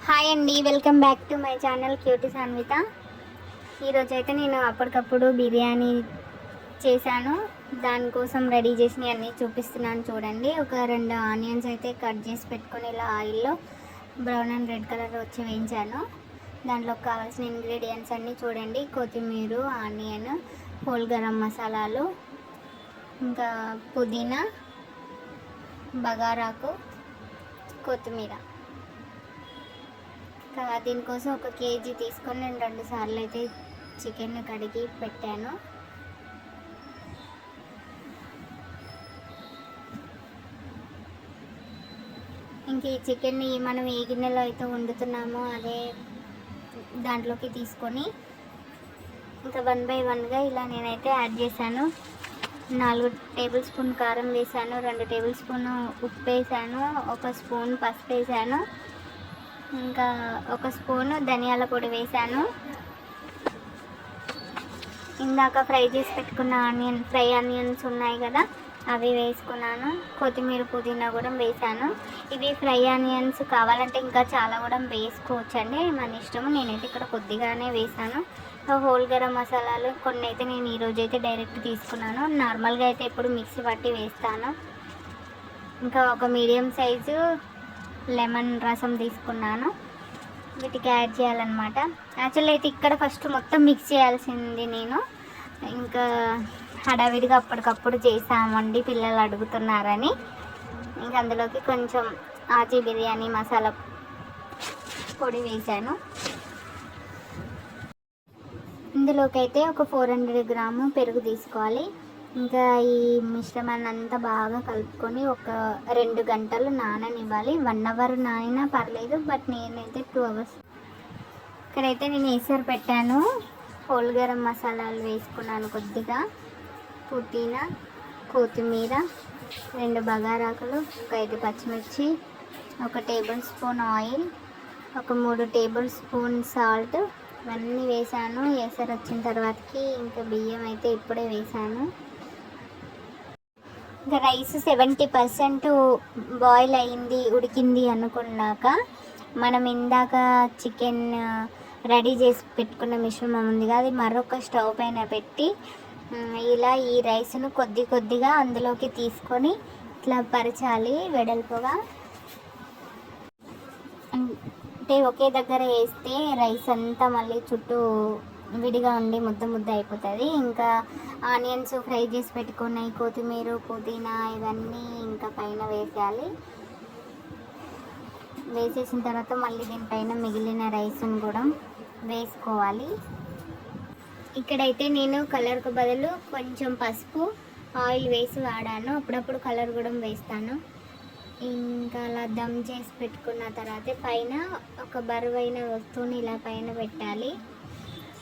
Hi అండి, welcome back to my channel cutie Sanvitha. ఈరోజైతే నేను అప్పటికప్పుడు బిర్యానీ చేశాను. దానికోసం రెడీ చేసినవి అన్నీ చూపిస్తున్నాను చూడండి. ఒక 2 ఆనియన్స్ అయితే కట్ చేసి పెట్టుకొని ఇలా ఆయిల్లో బ్రౌన్ అండ్ రెడ్ కలర్ వచ్చి వేయించాను. దాంట్లోకి కావాల్సిన ఇంగ్రీడియంట్స్ అన్నీ చూడండి. కొత్తిమీర, ఆనియన్, హోల్ గరం మసాలాలు, ఇంకా పుదీనా, బగారాకు, కొత్తిమీర. దీనికోసం 1 కేజీ తీసుకొని నేను 2 సార్లు అయితే చికెన్ కడిగి పెట్టాను. ఇంక ఈ చికెన్ని మనం ఏ గిన్నెలో అయితే వండుతున్నామో అదే దాంట్లోకి తీసుకొని ఇంకా 1 బై 1గా ఇలా నేనైతే యాడ్ చేశాను. 4 టేబుల్ స్పూన్ కారం వేసాను, 2 టేబుల్ స్పూన్ ఉప్పు వేసాను, 1 స్పూన్ పసుపు వేసాను, ఇంకా 1 స్పూను ధనియాల పొడి వేసాను. ఇందాక ఫ్రై చేసి పెట్టుకున్న ఫ్రై ఆనియన్స్ ఉన్నాయి కదా, అవి వేసుకున్నాను. కొత్తిమీర, పుదీనా కూడా వేసాను. ఇవి ఫ్రై ఆనియన్స్, కావాలంటే ఇంకా చాలా కూడా వేసుకోవచ్చండి, మన ఇష్టము. నేనైతే ఇక్కడ కొద్దిగానే వేసాను. హోల్ గరం మసాలాలు కొన్ని అయితే నేను ఈరోజు అయితే డైరెక్ట్ తీసుకున్నాను. నార్మల్గా అయితే ఎప్పుడు మిక్సీ పట్టి వేస్తాను. ఇంకా 1 మీడియం సైజు లెమన్ రసం తీసుకున్నాను. వీటికి యాడ్ చేయాలన్నమాట. యాక్చువల్లీ అయితే ఇక్కడ ఫస్ట్ మొత్తం మిక్స్ చేయాల్సింది నేను. ఇంకా హడావిడిగా అప్పటికప్పుడు చేసామండి, పిల్లలు అడుగుతున్నారని. ఇంకా అందులోకి కొంచెం ఆచి బిర్యానీ మసాలా పొడి వేసాను. ఇందులోకి అయితే ఒక 400 గ్రాము పెరుగు తీసుకోవాలి. ఇంకా ఈ మిశ్రమాన్ని అంతా బాగా కలుపుకొని ఒక 2 గంటలు నాననివ్వాలి. 1 అవర్ నానినా పర్లేదు, బట్ నేనైతే 2 అవర్స్. ఇక్కడైతే నేను ఎసరు పెట్టాను. హోల్ గరం మసాలాలు వేసుకున్నాను, కొద్దిగా పుదీనా, కొత్తిమీర, 2 బగారాకులు, 5 పచ్చిమిర్చి, 1 table spoon oil, 3 table spoon salt, ఇవన్నీ వేసాను. ఎసరు వచ్చిన తర్వాతకి ఇంకా బియ్యం అయితే ఇప్పుడే వేసాను. ఇంకా రైస్ 70% బాయిల్ అయింది, ఉడికింది అనుకున్నాక మనం ఇందాక చికెన్ రెడీ చేసి పెట్టుకున్న మిశ్రమం ఉంది కదా, అది మరొక స్టవ్ పైన పెట్టి ఇలా ఈ రైస్ను కొద్దిగా అందులోకి తీసుకొని ఇట్లా పరచాలి వెడల్పుగా. అంటే ఒకే దగ్గర వేస్తే రైస్ అంతా మళ్ళీ చుట్టూ విడిగా ఉండి ముద్ద అయిపోతుంది. ఇంకా ఆనియన్స్ ఫ్రై చేసి పెట్టుకున్నాయి, కొత్తిమీర, పుదీనా ఇవన్నీ ఇంకా పైన వేసేయాలి. వేసేసిన తర్వాత మళ్ళీ దీనిపైన మిగిలిన రైస్ని కూడా వేసుకోవాలి. ఇక్కడైతే నేను కలర్కు బదులు కొంచెం పసుపు, ఆయిల్ వేసి వాడాను. అప్పుడప్పుడు కలర్ కూడా వేస్తాను. ఇంకా అలా దమ్ చేసి పెట్టుకున్న తర్వాత పైన ఒక బరువైన వస్తువుని ఇలా పైన పెట్టాలి,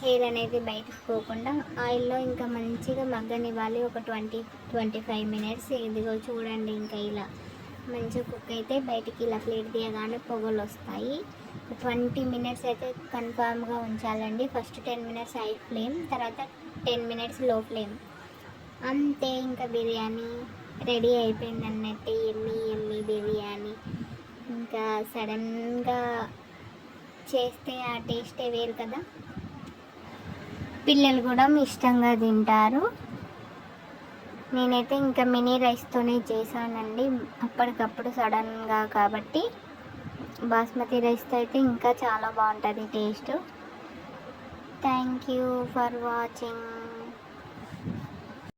హెయిర్ అనేది బయటకు పోకుండా. ఆయిల్లో ఇంకా మంచిగా మగ్గనివ్వాలి ఒక 20-25 మినిట్స్. ఇదిగో చూడండి, ఇంకా ఇలా మంచిగా కుక్ అయితే బయటికి ఇలా ప్లేట్ తీయగానే పొగలు వస్తాయి. 20 మినిట్స్ అయితే కన్ఫామ్గా ఉంచాలండి. ఫస్ట్ 10 మినిట్స్ హై ఫ్లేమ్, తర్వాత 10 మినిట్స్ లో ఫ్లేమ్. అంతే, ఇంకా బిర్యానీ రెడీ అయిపోయింది అన్నట్టు. ఎమ్మీ బిర్యానీ. ఇంకా సడన్గా చేస్తే ఆ టేస్టే వేరు కదా, పిల్లలు కూడా ఇష్టంగా తింటారు. నేనైతే ఇంకా మినీ రైస్తోనే చేశానండి, అప్పటికప్పుడు సడన్గా కాబట్టి. బాస్మతి రైస్తో అయితే ఇంకా చాలా బాగుంటుంది taste. Thank you for watching.